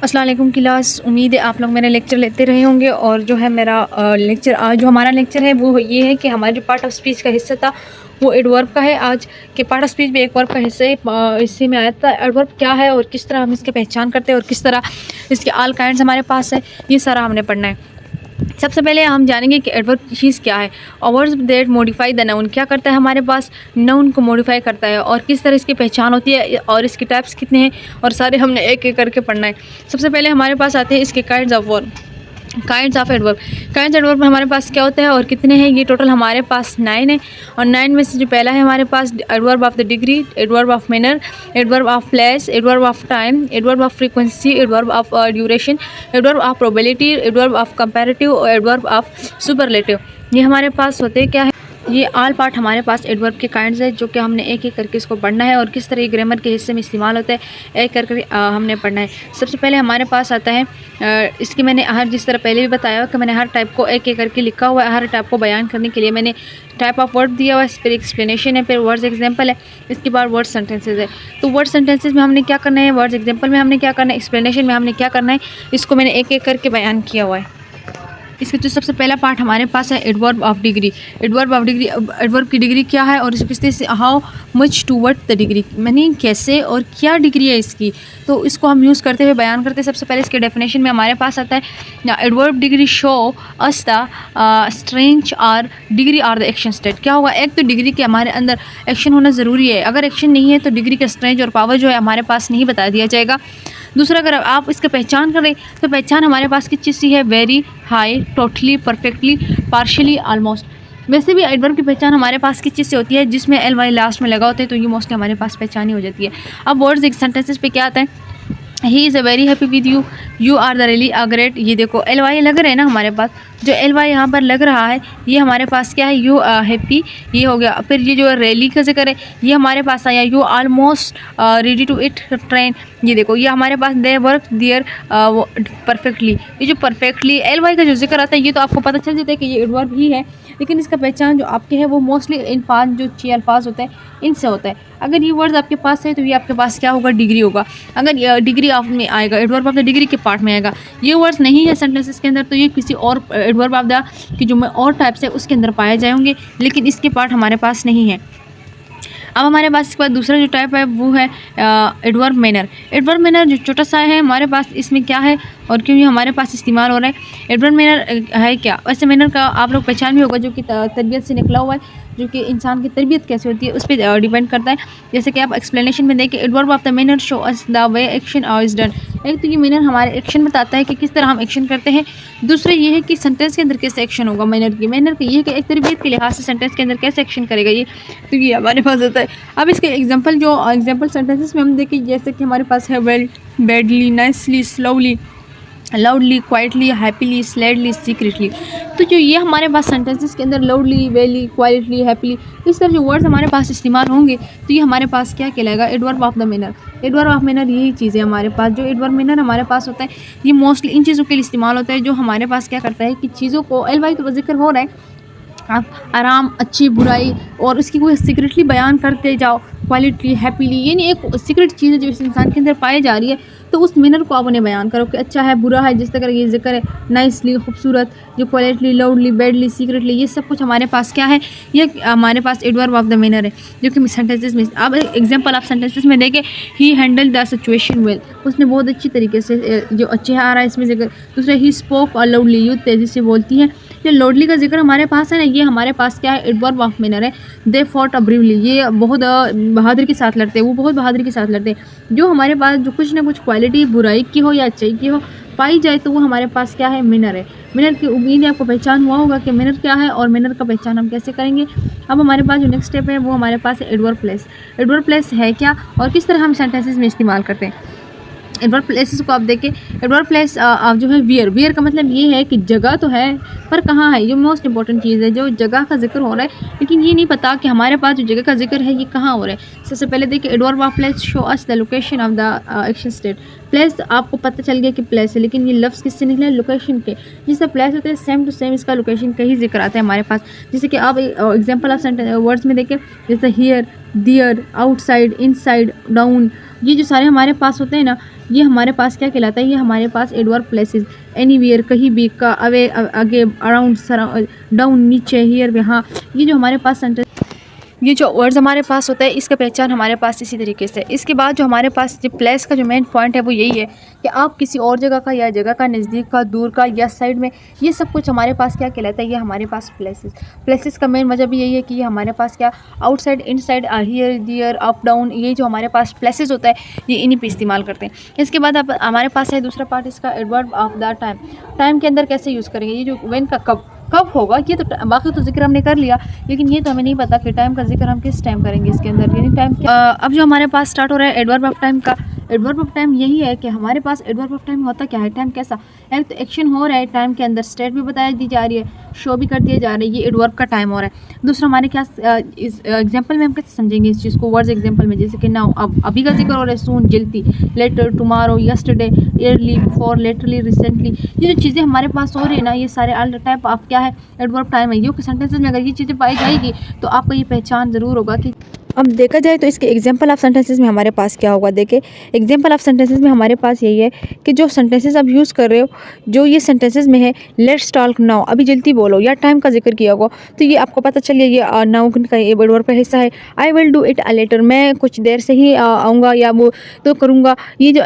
अस्सलाम वालेकुम क्लास। उम्मीद है आप लोग मेरे लेक्चर लेते रहे होंगे। और जो है मेरा लेक्चर आज जो हमारा लेक्चर है वो ये है कि हमारे जो पार्ट ऑफ स्पीच का हिस्सा था वो एडवर्ब का है। आज के पार्ट ऑफ स्पीच में एक वर्ब का हिस्सा है, हिस्से में आया था एडवर्ब क्या है और किस तरह हम इसकी पहचान करते हैं और किस तरह इसके ऑल काइंड्स हमारे पास है, ये सारा हमने पढ़ना है। सबसे पहले हम जानेंगे कि एडवर्ब चीज़ क्या है। Words that modify the noun क्या करता है, हमारे पास नाउन को मॉडिफाई करता है और किस तरह इसकी पहचान होती है और इसके टाइप्स कितने हैं और सारे हमने एक एक करके पढ़ना है। सबसे पहले हमारे पास आते हैं इसके kinds of verb, kinds of adverb. Kinds adverb में हमारे पास क्या होता है और कितने हैं, ये टोटल हमारे पास 9 है। और 9 में से जो पहला है हमारे पास adverb of the degree, adverb of manner, adverb of place, adverb of time, adverb of frequency, adverb of duration, adverb of probability, adverb of comparative, adverb of superlative. ये हमारे पास होते हैं क्या है, ये ऑल पार्ट हमारे पास एडवर्ब के काइंड्स है जो कि हमने एक एक करके इसको पढ़ना है और किस तरह ग्रामर के हिस्से में इस्तेमाल होता है एक करके हमने पढ़ना है। सबसे पहले हमारे पास आता है इसकी मैंने हर जिस तरह पहले भी बताया कि मैंने हर टाइप को एक एक करके लिखा हुआ है। हर टाइप को बयान करने के लिए मैंने टाइप ऑफ वर्ड दिया हुआ है, फिर एक्सप्लेनेशन है, फिर वर्ड्स एग्जाम्पल है, इसके बाद वर्ड सेंटेंसेज है। तो वर्ड सेंटेंसेज में हमने क्या करना है, वर्ड्स एग्जाम्पल में हमने क्या करना है, एक्सप्लेनेशन में हमने क्या करना है, इसको मैंने एक एक करके बयान किया हुआ है। इसका जो सबसे पहला पार्ट हमारे पास है adverb of degree. Adverb of degree, adverb की डिग्री क्या है और इसको किस how much to what the degree, यानी कैसे और क्या डिग्री है इसकी, तो इसको हम यूज़ करते हुए बयान करते हैं। सबसे पहले इसके डेफिनेशन में हमारे पास आता है adverb degree show us the strength और डिग्री और द एक्शन स्टेट। क्या होगा, एक तो डिग्री के हमारे अंदर एक्शन होना ज़रूरी है, अगर एक्शन नहीं है तो डिग्री का स्ट्रेंथ और पावर जो है हमारे पास नहीं बता दिया जाएगा। दूसरा, अगर आप इसका पहचान करें तो पहचान हमारे पास किस चीज़ की है, very, high, totally, perfectly, partially, almost. वैसे भी एडवर्ब की पहचान हमारे पास किस चीज़ से होती है, जिसमें एल वाई लास्ट में लगा होता है, तो ये मोस्टली हमारे पास पहचान ही हो जाती है। अब वर्ड्स एक सेंटेंसेस पे क्या आता है, he is a very happy with you, you are the really a great. ये देखो एल वाई लग रहा है ना हमारे पास, जो एल वाई यहाँ पर लग रहा है ये हमारे पास क्या है, यू हैप्पी, ये हो गया। फिर ये जो रैली का जिक्र है ये हमारे पास आया, you almost ready to it train. ये देखो ये हमारे पास दे वर्क देयर परफेक्टली। ये जो परफेक्टली एल वाई का जो जिक्र आता है ये तो आपको पता चल जाता है कि ये एडवर्ब ही है, लेकिन इसका पहचान जो आपके है वो मोस्टली इन 5 जो 6 अल्फाज होते हैं इनसे होता है। अगर ये वर्ड्स आपके पास है तो ये आपके पास क्या होगा, डिग्री होगा। अगर डिग्री ऑफ में आएगा, एडवर्ब ऑफ द डिग्री के पार्ट में आएगा। ये वर्ड्स नहीं है सेंटेंसेस के अंदर तो ये किसी और एडवर्ब ऑफ द की जो और टाइप्स है उसके अंदर पाए जाएंगे, लेकिन इसके पार्ट हमारे पास नहीं है। अब हमारे पास इसके बाद दूसरा जो टाइप है वो है एडवर्ब मैनर। एडवर्ब मैनर जो छोटा सा है हमारे पास, इसमें क्या है और क्यों ये हमारे पास इस्तेमाल हो रहा है। एडवर्ब मैनर है क्या, वैसे मैनर का आप लोग पहचान भी होगा जो कि तरबियत से निकला हुआ है, जो कि इंसान की तरबियत कैसे होती है उस पर डिपेंड करता है। जैसे कि आप एक्सप्लेनेशन में देखें, adverb of the manner show us the way action is done. एक तो ये मैनर हमारे एक्शन बताता है कि किस तरह हम एक्शन करते हैं। दूसरा ये है कि सेंटेंस के अंदर कैसे एक्शन होगा। मैनर की मैनर का ये है कि एक तरबियत के लिहाज से सेंटेंस के अंदर कैसे एक्शन करेगा ये, तो ये हमारे पास होता है। अब इसके एग्जाम्पल जो एग्जाम्पल सेंटेंसेस में हम देखें, जैसे कि हमारे पास है well, badly, nicely, slowly, loudly, quietly, happily, sadly, secretly. तो जो ये हमारे पास सेंटेंसेस के अंदर लाउडली, वेली, क्वाइटली, हैप्पीली इस तरह जो वर्ड्स हमारे पास इस्तेमाल होंगे तो ये हमारे पास क्या कहलाएगा, adverb of the manner. Adverb of manner यही चीज़ है हमारे पास। जो एडवर्ब मैनर हमारे पास होता है ये मोस्टली इन चीज़ों के लिए इस्तेमाल होता है जो हमारे पास क्या करता है कि चीज़ों को एल वाई तो जिक्र हो रहा है, आप आराम, अच्छी, बुराई और उसकी कोई सीक्रेटली बयान करते जाओ, क्वालिटी, हैप्पीली, यानी एक सीक्रेट चीज़ है जो इस इंसान के अंदर पाई जा रही है, तो उस मैनर को आप उन्हें बयान करो कि अच्छा है, बुरा है, जिस तरह ये जिक्र है, नाइसली, खूबसूरत, जो क्वालिटी, लाउडली, बैडली, सीक्रेटली, ये सब कुछ हमारे पास क्या है, ये हमारे पास एडवर्ब ऑफ द मैनर है जो कि सेंटेंसेस में। अब एग्जांपल आप सेंटेंसेस में देखें, ही हैंडल द सिचुएशन वेल, उसने बहुत अच्छी तरीके से, जो अच्छे आ रहा है इसमें जिक्र। दूसरा, ही स्पोक और लाउडली, यूँ तेज़ी से बोलती है। जो लाउडली का जिक्र हमारे पास है ना, ये हमारे पास क्या है, एडवर्ब ऑफ मैनर है। दे फॉट ब्रीवली, ये बहुत बहादुरी के साथ लड़ते हैं, वो बहुत बहादुरी के साथ लड़ते हैं। जो हमारे पास जो कुछ ना कुछ क्वालिटी बुराई की हो या अच्छाई की हो पाई जाए तो वो हमारे पास क्या है, मैनर है। मैनर की उम्मीद है आपको पहचान हुआ होगा कि मैनर क्या है और मैनर का पहचान हम कैसे करेंगे। अब हमारे पास जो नेक्स्ट स्टेप है वो हमारे पास है एडवर्ब प्लेस। एडवर्ब प्लेस है क्या और किस तरह हम सेंटेंसेस में इस्तेमाल करते हैं। एडवर्ब प्लेसेस को आप देखें, एडवर्ब प्लेस आप जो है वियर, वियर का मतलब ये है कि जगह तो है पर कहाँ है, ये मोस्ट इंपॉर्टेंट चीज़ है। जो जगह का जिक्र हो रहा है लेकिन ये नहीं पता कि हमारे पास जो जगह का जिक्र है ये कहाँ हो रहा है। सबसे पहले देखिए, adverb of place show us the location of the action state. Place आपको पता चल गया कि प्लेस है, लेकिन ये लफ्ज़ किससे निकले, लोकेशन के। जिससे प्लेस होते हैं सेम टू सेम इसका लोकेशन का ही जिक्र आता है हमारे पास। जैसे कि आप एग्जाम्पल ऑफ वर्ड्स में देखें, जैसे here, there, outside, inside, down, ये जो सारे हमारे पास होते हैं ना, ये हमारे पास क्या कहलाता है, ये हमारे पास एडवर्ब प्लेसेस, एनीवेयर कहीं भी, का अवे, आगे, अराउंड, डाउन, नीचे, हियर, यहाँ, ये जो हमारे पास सेंटेंस, ये जो वर्ड्स हमारे पास होता है इसका पहचान हमारे पास इसी तरीके से। इसके बाद जो हमारे पास जो प्लेस का जो मेन पॉइंट है वो यही है कि आप किसी और जगह का, या जगह का, नज़दीक का, दूर का, या साइड में, ये सब कुछ हमारे पास क्या कहलाता है, ये हमारे पास प्लेसेस का मेन वजह भी यही है कि ये हमारे पास क्या, outside, inside, here, there, up, down, ये जो हमारे पास प्लेसेस होता है ये इन्हीं पे इस्तेमाल करते हैं। इसके बाद अब हमारे पास है दूसरा पार्ट इसका, adverb of the time. Time के अंदर कैसे यूज़ करेंगे, ये जो व्हेन का कब होगा, ये तो बाकी तो जिक्र हमने कर लिया, लेकिन ये तो हमें नहीं पता कि टाइम का जिक्र हम किस टाइम करेंगे इसके अंदर, यानी टाइम अब जो हमारे पास स्टार्ट हो रहा है एडवर्ब ऑफ टाइम का। एडवर्ब ऑफ टाइम यही है कि हमारे पास एडवर्ब ऑफ टाइम होता क्या है, टाइम कैसा, एक तो एक्शन हो रहा है टाइम के अंदर, स्टेट भी बताई दी जा रही है, शो भी कर दिया जा रहा है, ये एडवर्ब का टाइम हो रहा है। दूसरा हमारे क्या, इस एग्जांपल में हम कैसे समझेंगे इस चीज़ को, वर्ड्स एग्जांपल में, जैसे कि नाउ, अब, अभी का जिक्र हो रहा है, सून, जल्दी, later, tomorrow, yesterday, early, before, latterly, recently, ये जो चीज़ें हमारे पास हो रही है ना, ये सारे ऑल टाइप ऑफ क्या है, एडवर्ब टाइम है। ये सेंटेंसेस में अगर ये चीज़ें पाई जाएगी तो आपको ये पहचान ज़रूर होगा कि अब देखा जाए तो इसके एग्जांपल ऑफ सेंटेंसेस में हमारे पास क्या होगा। देखिए एग्जांपल ऑफ सेंटेंसेस में हमारे पास यही है कि जो सेंटेंसेस आप यूज़ कर रहे हो, जो ये सेंटेंसेस में है, लेट्स टॉक नाउ, अभी जल्दी बोलो, या टाइम का जिक्र किया होगा, तो ये आपको पता चल गया ये नाउ का ये वर्ड का हिस्सा है। I will do it later, मैं कुछ देर से ही आऊँगा या वो तो करूँगा, ये जो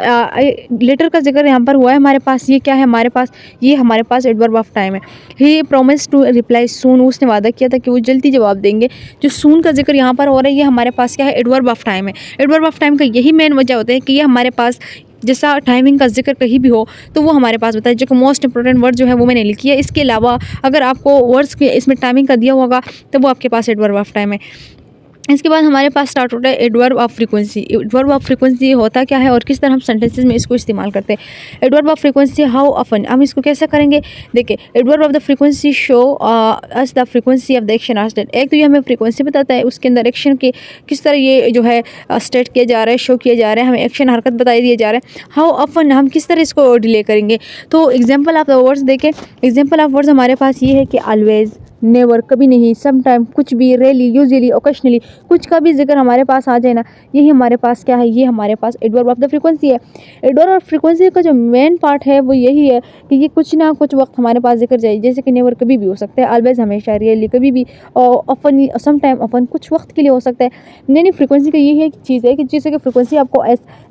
लेटर का जिक्र यहाँ पर हुआ है हमारे पास, ये क्या है हमारे पास, ये हमारे पास एडवर्ब ऑफ टाइम है। ही प्रॉमिस टू रिप्लाई सून, उसने वादा किया था कि वो जल्दी जवाब देंगे। जो सून का जिक्र यहाँ पर हो रहा है, ये हमारे पास क्या है, एडवर्ब ऑफ टाइम है। एडवर्ब ऑफ टाइम का यही मेन वजह होता है कि ये हमारे पास जैसा टाइमिंग का जिक्र कहीं भी हो तो वो हमारे पास होता है। जो कि मोस्ट इंपॉर्टेंट वर्ड जो है वो मैंने लिखी है। इसके अलावा अगर आपको वर्ड्स के इसमें टाइमिंग का दिया होगा तो वो आपके पास एडवर्ब ऑफ टाइम है। इसके बाद हमारे पास स्टार्ट होता है adverb of frequency. Adverb of frequency होता क्या है और किस तरह हम सेंटेंसेस में इसको इस्तेमाल करते हैं। Adverb of frequency, how often, हम इसको कैसे करेंगे। देखिए adverb of the frequency shows us the frequency of the action or state. एक तो ये हमें फ्रीक्वेंसी बताता है, उसके अंदर एक्शन के किस तरह ये जो है स्टेट किया जा रहा है, शो किया जा रहा है, हमें एक्शन हरकत बताई दिया जा रहा है। हाउ ऑफन, हम किस तरह इसको डिले करेंगे। तो एग्जाम्पल ऑफ द वर्ड्स देखें, एग्जाम्पल ऑफ वर्ड्स हमारे पास ये है कि ऑलवेज, नेवर, कभी नहीं, सम टाइम, कुछ भी, रेली, यूजुअली, ओकेशनली, कुछ का भी जिक्र हमारे पास आ जाए ना, यही हमारे पास क्या है, ये हमारे पास एडवर्ब ऑफ द फ्रीक्वेंसी है। एडवर्ब ऑफ फ्रीक्वेंसी का जो मेन पार्ट है वो यही है कि ये कुछ ना कुछ वक्त हमारे पास जिक्र जाए, जैसे कि नेवर कभी भी हो सकता है, ऑलवेज हमेशा, रियली कभी भी, और ऑफन, सम टाइम, ऑफन कुछ वक्त के लिए हो सकता है। नहीं फ्रीक्वेंसी का यही है कि चीज़ है कि जैसे कि फ्रीक्वेंसी आपको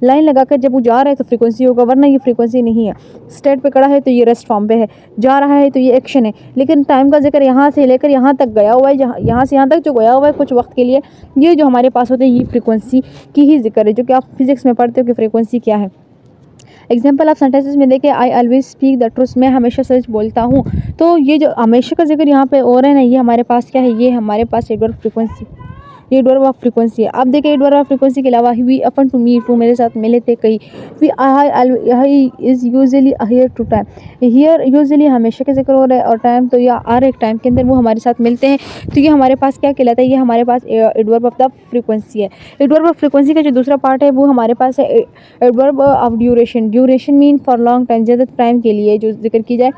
लाइन लगाकर जब वो जा रहा है तो फ्रीक्वेंसी होगा, वरना ये फ्रीक्वेंसी नहीं है। स्टेट पे खड़ा है तो ये रेस्ट फॉर्म पे है, जा रहा है तो ये एक्शन है। लेकिन टाइम का जिक्र यहाँ से लेकर यहाँ तक गया हुआ है, यहाँ से यहाँ तक जो गया हुआ है कुछ वक्त के लिए, ये जो हमारे पास होते हैं ये फ्रीक्वेंसी की ही जिक्र है, जो कि आप फिजिक्स में पढ़ते हो कि फ्रीक्वेंसी क्या है। एग्जाम्पल ऑफ सेंटेंसेस में देखें, I always speak the truth, मैं हमेशा सच बोलता हूँ। तो ये जो हमेशा का जिक्र यहाँ पे हो रहा है ना, ये हमारे पास क्या है, ये हमारे पास एडवर्ब फ्रीक्वेंसी, ये एडवर्ब ऑफ फ्रीक्वेंसी है। आप देखें एडवर्ब ऑफ फ्रीक्वेंसी के अलावा वी अपन टू मीट, वो मेरे साथ मिले थे कहीं, we I is usually here to time, here usually हमेशा का जिक्र हो रहा है, और टाइम तो या आर एक टाइम के अंदर वो हमारे साथ मिलते हैं। तो ये हमारे पास क्या कहलाता है, ये हमारे पास एडवर्ब ऑफ द फ्रीक्वेंसी है। एडवर्ब ऑफ फ्रीक्वेंसी का जो दूसरा पार्ट है वो हमारे पास है adverb of duration. Duration mean for long time, ज़्यादा टाइम के लिए जो जिक्र की जाए।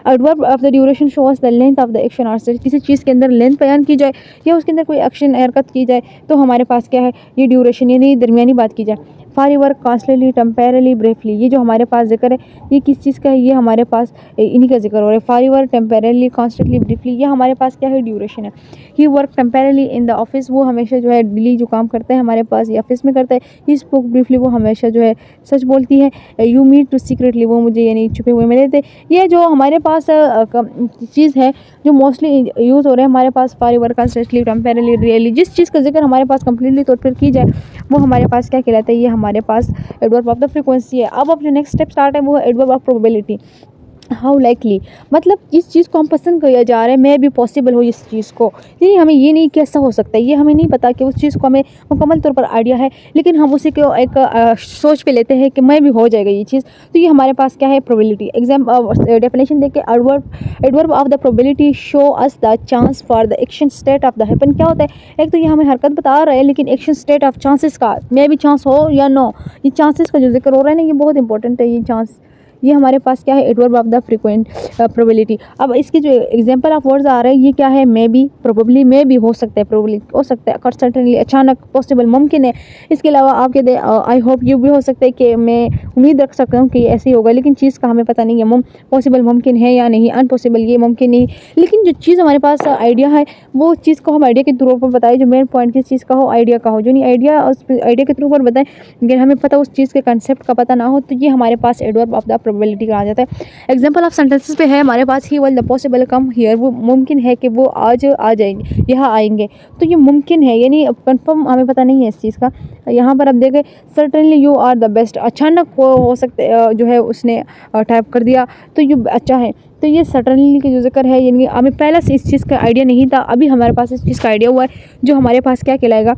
Adverb of the duration shows the length of the action or state, किसी चीज़ के अंदर लेंथ बयान की जाए या उसके अंदर कोई एक्शन हरकत की जाए तो हमारे पास क्या है, ये ड्यूरेशन, यानी दरमियानी बात की जाए। For work, constantly, temporarily, briefly, ये जो हमारे पास जिक्र है ये किस चीज़ का है, ये हमारे पास इन्हीं का जिक्र हो रहा है। For work, temporarily, constantly, briefly, ये हमारे पास क्या है, ड्यूरेशन है। He work temporarily in the office, वो हमेशा जो है डेली जो काम करता है हमारे पास ये ऑफिस में करता है। ही स्पोक ब्रीफली, वो हमेशा जो है सच बोलती है। यू मीट टू सीक्रेटली, वो मुझे यानी छुपे हुए मिले थे। ये जो हमारे पास चीज़ है जो मोस्टली यूज़ हो रहे हैं हमारे पास, for work, constantly, temporarily, really, जिस चीज़ का जिक्र हमारे पास कंप्लीटली तौर पर की जाए वो हमारे पास क्या कहलाता है, ये हमारे पास एडवर्ब ऑफ द फ्रीक्वेंसी है। अब जो नेक्स्ट स्टेप स्टार्ट है वो है adverb of probability. How likely, मतलब इस चीज़ को हम पसंद किया जा रहा है, मैं भी पॉसिबल हो इस चीज़ को, यानी हमें ये नहीं कैसा हो सकता है, ये हमें नहीं पता कि उस चीज़ को हमें मुकम्मल तौर पर आइडिया है, लेकिन हम उसी को एक सोच पे लेते हैं कि मैं भी हो जाएगा ये चीज़। तो ये हमारे पास क्या है, प्रोबेबिलिटी। डेफिनेशन देख के, adverb of the probability show us the chance for the action state of the happen. क्या होता है, एक तो ये हमें हरकत बता रहा है, लेकिन एक्शन स्टेट ऑफ चांसेस का, मैं भी चांस हो या नो, ये चांसेस का जो जिक्र हो रहा है ना, ये बहुत इंपॉर्टेंट है। ये चांस, ये हमारे पास क्या है, adverb of the frequent probability. अब इसकी जो एग्जांपल ऑफ वर्ड्स आ रहे हैं ये क्या है, मे बी, प्रोबेबली, मे भी हो सकता है, प्रोबेबली हो सकता है, सर्टेनली अचानक, पॉसिबल मुमकिन है। इसके अलावा आप कहते हैं आई होप यू भी हो सकता है कि मैं उम्मीद रख सकता हूँ कि ऐसे ही होगा, लेकिन चीज़ का हमें पता नहीं है पॉसिबल मुमकिन है या नहीं, अनपॉसिबल ये मुमकिन नहीं। लेकिन जो चीज़ हमारे पास आइडिया है वो चीज़ को हम आइडिया के तौर पर बताएं, जो मेन पॉइंट किस चीज़ का हो, आइडिया का हो, जो नहीं आइडिया उस आइडिया के थ्रू पर बताएं, अगर हमें पता उस चीज़ के कंसेप्ट का पता ना हो तो ये हमारे पास एडवर्ब ऑफ द प्रोबेबिलिटी का आ जाता है। एग्जांपल ऑफ सेंटेंसेस पे है हमारे पास, he will the possible come here, वो मुमकिन है कि वो आज आ जाएंगे, यहाँ आएंगे। तो ये मुमकिन है, यानी कंफर्म हमें पता नहीं है इस चीज़ का। यहाँ पर अब देखें, certainly you are the best, अचानक वो हो सकते जो है उसने टाइप कर दिया तो ये अच्छा है। तो ये सर्टेनली का जो जिक्र है, यानी हमें पहले से इस चीज़ का आइडिया नहीं था, अभी हमारे पास इस चीज़ का आइडिया हुआ है, जो हमारे पास क्या कहलाएगा,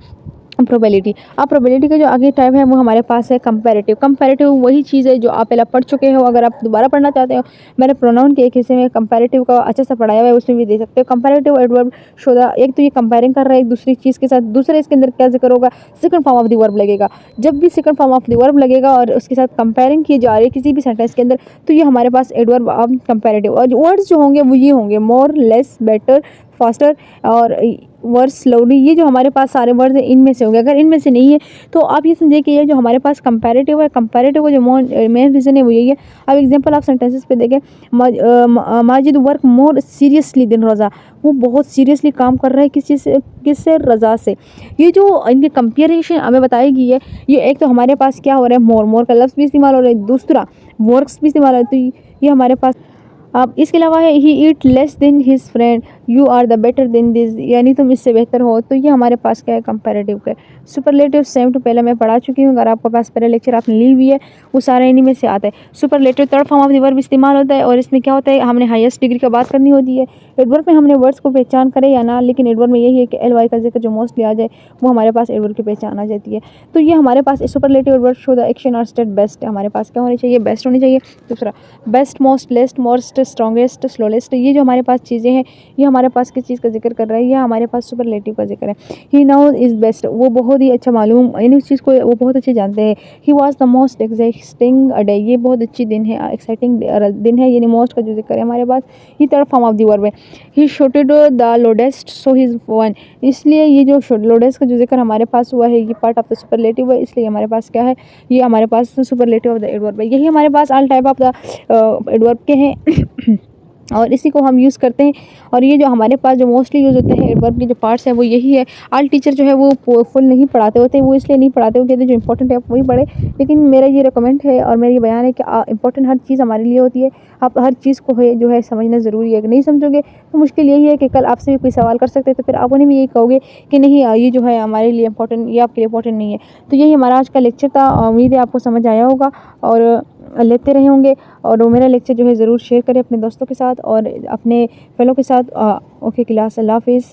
प्रोबेबिलिटी। अब प्रोबेबिलिटी का जो आगे टाइप है वो हमारे पास है कंपैरेटिव। कंपैरेटिव वही चीज़ है जो आप पहले पढ़ चुके हो, अगर आप दोबारा पढ़ना चाहते हो, मैंने प्रोनाउन के एक हिस्से में कंपैरेटिव का अच्छे से पढ़ाया हुआ है, उसमें भी दे सकते हो। कंपैरेटिव एडवर्ब शो द, एक तो ये कंपेयरिंग कर रहा है एक दूसरी चीज़ के साथ, दूसरे इसके अंदर क्या जिक्र होगा, second form of the verb लगेगा। जब भी second form of the verb लगेगा और उसके साथ कंपेयरिंग की जा रही है किसी भी सेंटेंस के अंदर, तो ये हमारे पास एडवर्ब ऑफ कंपैरेटिव। और वर्ड्स जो होंगे वो ये होंगे, मोर, लेस, बेटर, फास्टर और वर्ड्स स्लोली। ये जो हमारे पास सारे वर्ड्स हैं इनमें से होंगे। अगर इनमें से नहीं है तो आप ये समझिए कि ये जो हमारे पास कंपैरेटिव है, कंपैरेटिव का जो मेन रीज़न है वो यही है। अब एग्जांपल ऑफ सेंटेंसेस पे देखें, Majid work more seriously than Raza, वो बहुत सीरियसली काम कर रहा है किस चीज़ से, किससे, रज़ा से। ये जो इनके कंपेरिजन हमें बताई गई है, ये एक तो हमारे पास क्या हो रहा है, मोर, मोर का लफ्ज़ भी इस्तेमाल हो रहा है, दूसरा वर्क्स भी इस्तेमाल हो रहा है, तो ये हमारे पास। अब इसके अलावा है, he eat less than his friend, you are the better than this, यानी तुम इससे बेहतर हो। तो ये हमारे पास क्या है, कंपैरेटिव का। सुपरलेटिव सेम टू पहले मैं पढ़ा चुकी हूँ, अगर आपके पास पहले लेक्चर आपने ली हुई है वो सारे इन्हीं में से आता है। Superlative third form of the verb इस्तेमाल होता है, और इसमें क्या होता है, हमने हाईएस्ट डिग्री का बात करनी होती है। एडवर्ब में हमने वर्ड्स को पहचान करे या ना, लेकिन एडवर्ब में यही है कि एल वाई का जिक्र जो मोस्टली आ जाए वो हमारे पास एडवर्ब की पहचान आ जाती है। तो ये हमारे पास superlative verb show the action और स्टेट बेस्ट, हमारे पास क्या होनी चाहिए, बेस्ट होनी चाहिए। दूसरा best, most, least, most, strongest, slowest, ये जो हमारे पास चीज़ें हैं ये हमारे पास किस चीज़ का जिक्र कर रहा है, ये हमारे पास सुपरलेटिव का जिक्र है। ही नाउ इज़ बेस्ट, वो बहुत ही अच्छा मालूम, यानी उस चीज़ को वो बहुत अच्छे जानते हैं। He was the most exciting a day, ये बहुत अच्छी दिन है, एक्साइटिंग दिन है, यानी मोस्ट का जो जिक्र है हमारे पास, ये third form of the verb है। He shouted the loudest so his one, इसलिए ये जो लोडेस्ट का जो जिक्र हमारे पास हुआ है ये पार्ट ऑफ द सुपरलेटिव है, इसलिए हमारे पास क्या है, ये हमारे पास सुपरलेटिव ऑफ द एडवर्ब है। यही हमारे पास all type of the adverb के हैं और इसी को हम यूज़ करते हैं। और ये जो हमारे पास जो मोस्टली यूज़ होते हैं एडवर्ब के जो पार्ट्स हैं वो यही है। ऑल टीचर जो है वो फुल नहीं पढ़ाते होते, वो इसलिए नहीं पढ़ाते, वो कहते हैं जो इंपॉर्टेंट है आप वही पढ़े। लेकिन मेरा ये रिकमेंड है और मेरी बयान है कि इंपॉर्टेंट हर चीज़ हमारे लिए होती है, आप हर चीज़ को है जो है समझना ज़रूरी है। अगर नहीं समझोगे तो मुश्किल यही है कि कल आपसे भी कोई सवाल कर सकते हैं, तो फिर आप उन्हें भी यही कहोगे कि नहीं ये जो है हमारे लिए इंपॉर्टेंट, ये आपके लिए इंपॉर्टेंट नहीं है। तो यही हमारा आज का लेक्चर था, उम्मीद है आपको समझ आया होगा और लेते रहे होंगे। और मेरा लेक्चर जो है ज़रूर शेयर करें अपने दोस्तों के साथ और अपने फेलो के साथ। ओके क्लास, अल्लाह हाफिज़।